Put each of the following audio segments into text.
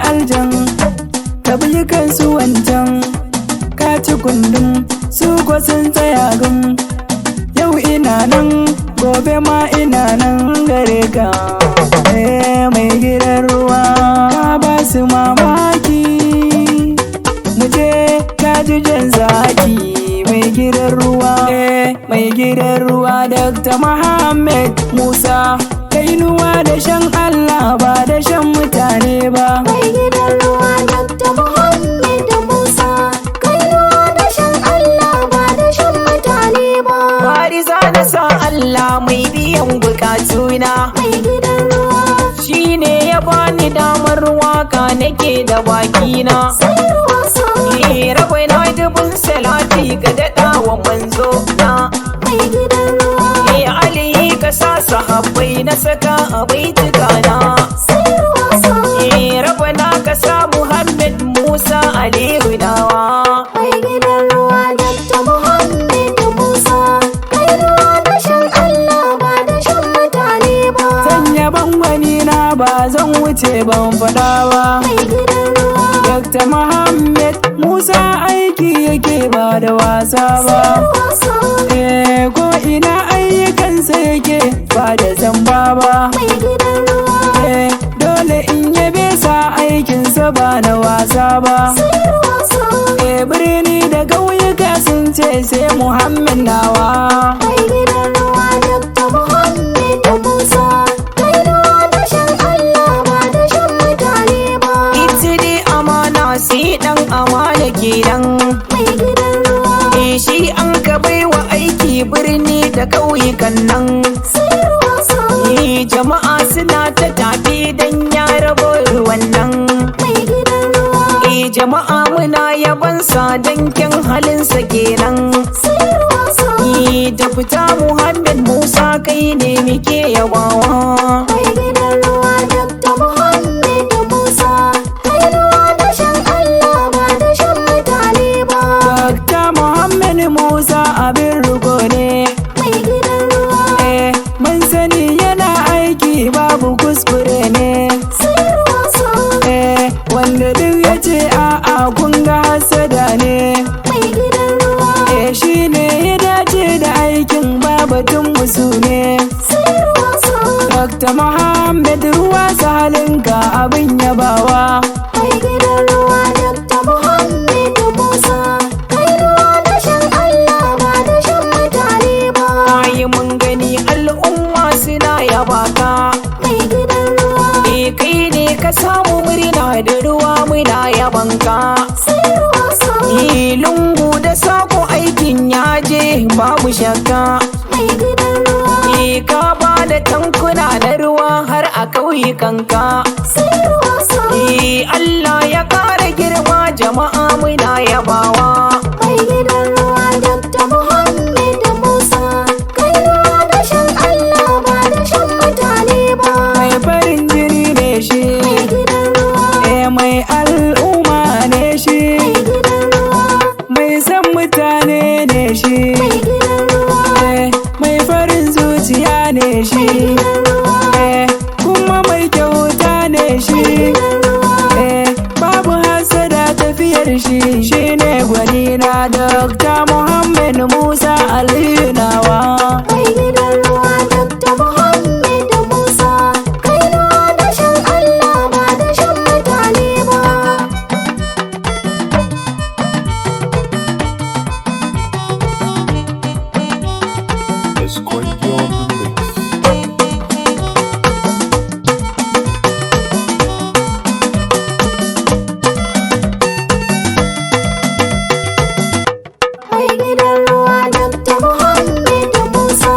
aljan ka bi kansu wancan ka ci kundin su ko sun tsaya gun yau ina nan gobe ma ina nan gare ka mai gidan ruwa ka ba su mamaki muje ka ji jan zaki mai gidan ruwa mai gidan ruwa Dr. Muhammad Musa kainuwa da shan Allah ba da shan mutane ba mai gidan ruwa Dr. Muhammad Musa kainuwa da shan Allah ba da shan mutane ba Fariza na sa Allah mai biyan bukatuna mai gidan ruwa shine ya bani damar waka nake da bakina sai ruwa sai rabai na dubun salati ga daɗa wa manzo na mai gidan ruwa Ali ka sa sahabbai na saka a baituka na sai ruwa sai rabana ka sa Muhammad Musa Aliyu nawa mai gidan ruwa Dr. Muhammad Musa kainuwa da shan Allah ba da shan mutane ba zan yaban wani na ba zan wuce ban faɗa ba mai gidan ruwa Dr. Muhammad Musa aiki yake ba da wasa ba ko ina ayyukansa yake ba da zamba ba mai gidan ruwa dole in yabe sa aikinsa ba na wasa ba birni da ƙauyuka sun ce sai Muhammad nawa mai gidan ruwa Dr. Muhammad Musa kainuwa da shan Allah ba da shan mutane ba ita dai amana sai dan amana kenan mai gidan ruwa shi an ka baiwa aiki birni da ƙauyukan nan jama'a suna ta tafi dan ya rabo ruwan nan mai gidan ruwa jama'a muna yabansa dan kyan halinsa kenan da fita Muhammad Musa kai ne muke yabawa mai gidan ruwa Dr. Muhammad Musa kainuwa da shan Allah ba da shan mutane ba Dr. Muhammad Musa abin ruko ne mai gidan ruwa mun sani yana aiki babu kuskure ne wanda duk ya ce a'a kun ga hasada ne mai gidan ruwa shi ne ya dace da aikin babatun musu ne Dr. Muhammad ruwa sahalinka abin yabawa mai gidan ruwa Dr. Muhammad Musa kainuwa da shan Allah ba da shan mutane ba ayi mun gani al'umma suna yabaka mai gidan ruwa kai ne ka samu murna da ruwa muna yabanka lungu da sako aikin yaje babu shakka mai gidan ruwa ka ba da tankuna na ruwa har a ƙauyukanka Allah ya ƙara girma jama'a muna yabawa mai gidan ruwa Dr. Muhammad Musa kainuwa da shan Allah ba da shan mutane ba mai farin jini ne shi mai gidan ruwa mai al'umma ne shi mai gidan ruwa mai san mutane ne shi mai gidan ruwa mai farin zuciya ne shi kuma mai kyauta ne shi babu hasada tafiyar shi shine gwanina Dr. Muhammad Musa Aliyu nawa mai gidan ruwa Dr. Muhammad Musa kainuwa da shan Allah ba da shan mutane ba Escondió Mix. mai gidan ruwa Dr. Muhammad Musa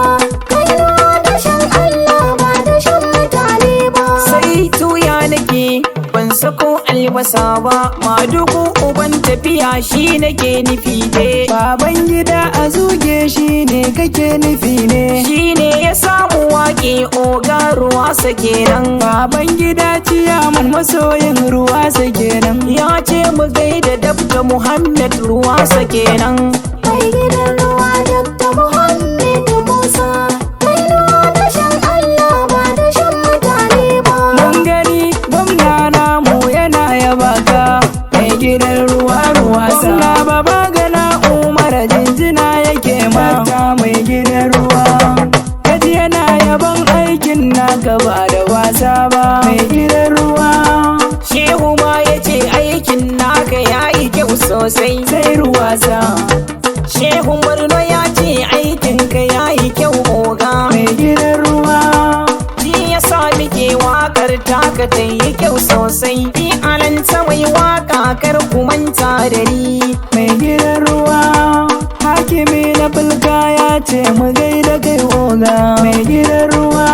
kainuwa da shan Allah ba da shan mutane ba sai tuya nake ban sako albasa ba madugu uban tafiya shi nake nufi ne baban gida a zuge shi ne kake nufi ne shi ne ya samu wake oga ruwa kenan baban gida ciyaman masoyin ruwa kenan ya ce mu gaida dabda Muhammad ruwa kenan mai gidan ruwa Dr. Muhammad Musa kainuwa da shan Allah ba da shan mutane ba mun gani gwamna namu yana ka ta yi kyau sosai. Alanta mai waka kar ku manta da ni. Mai gidan ruwa hakimi na fulka ya ce mu gaida kai oga. Mai gidan ruwa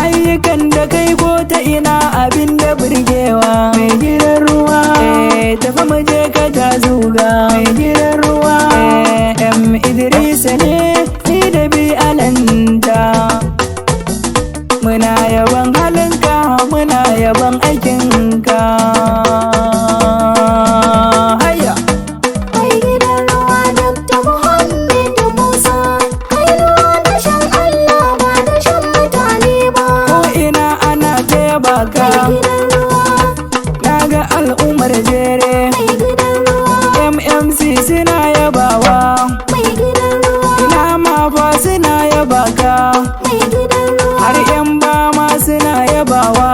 ayyukan da kai ko ta ina abin da burgewa. Mai gidan ruwa tafi mu je ka ta zuga. Mai gidan ruwa Idrisa ne ni da bi alanta. Muna yaban halinka, muna yaban aikinka. Hayya! Mai gidan ruwa Dr. Muhammadu Musa, kai ruwa da shan Allah ba da shan mutane ba. Ko ina ana teba ka, Mai gidan ruwa, na ga al'ummar jere. mai gidan ruwa, MMC suna yabawa, mai gidan ruwa, ina ma fa suna yaba ka. mai gidan ruwa, Har 'yan bama suna yabawa,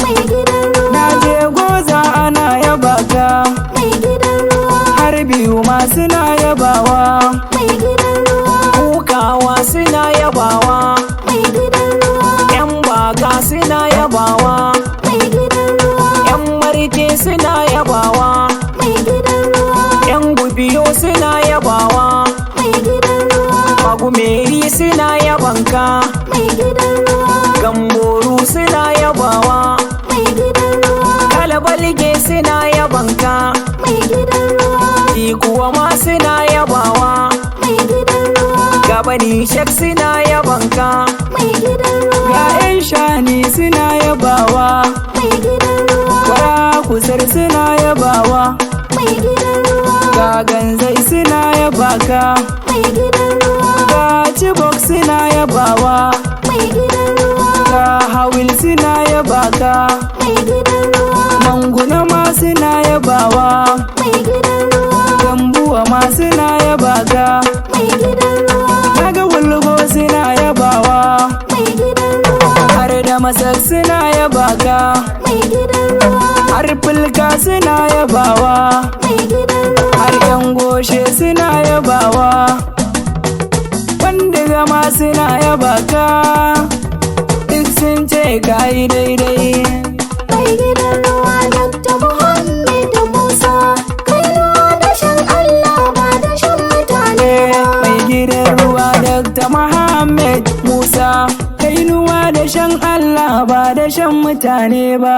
mai gidan ruwa, na je goza ana yaba ka. mai gidan ruwa, Har biyu ma suna yabawa, mai gidan ruwa, kukawa suna yabawa. mai gidan ruwa, 'Yan baka suna yabawa, mai gidan ruwa, 'yan marke suna yabawa, mai gidan ruwa, 'yan gubiyo suna yabawa, mai gidan ruwa, magumeri suna yabanka, mai gidan ruwa, gamboru suna yabawa, mai gidan ruwa, kalabalge suna yabanka, mai gidan ruwa, kuwa ma suna yabawa, mai gidan ruwa, gabani shek suna yabanka, mai gidan ruwa, ga 'yan shani suna yabawa, mai gidan ruwa, kwara kusar suna yabawa, mai gidan ruwa, ga ganzai suna yabaka, mai gidan ruwa, ga chibok suna yabawa, mai gidan ruwa, ga hawil suna yabaka, mai gidan ruwa, manguna ma suna yabawa, mai gidan ruwa, gambuwa ma suna yabaka, mai gidan ruwa, kaga wulgo suna yabawa, mai gidan ruwa, har da masak suna yabaka, mai gidan ruwa, har fulka suna yabawa, mai gidan ruwa, har 'yan goshe suna yabawa, wanda gama suna yabaka, duk sun ce ka yi daidai. mai gidan ruwa Dr. Muhammadu Musa, kai ruwa da shan Allah ba da shan mutane ba. Mai gidan ruwa Dr. Muhammad Musa, kainuwa da shan Allah ba da shan mutane ba.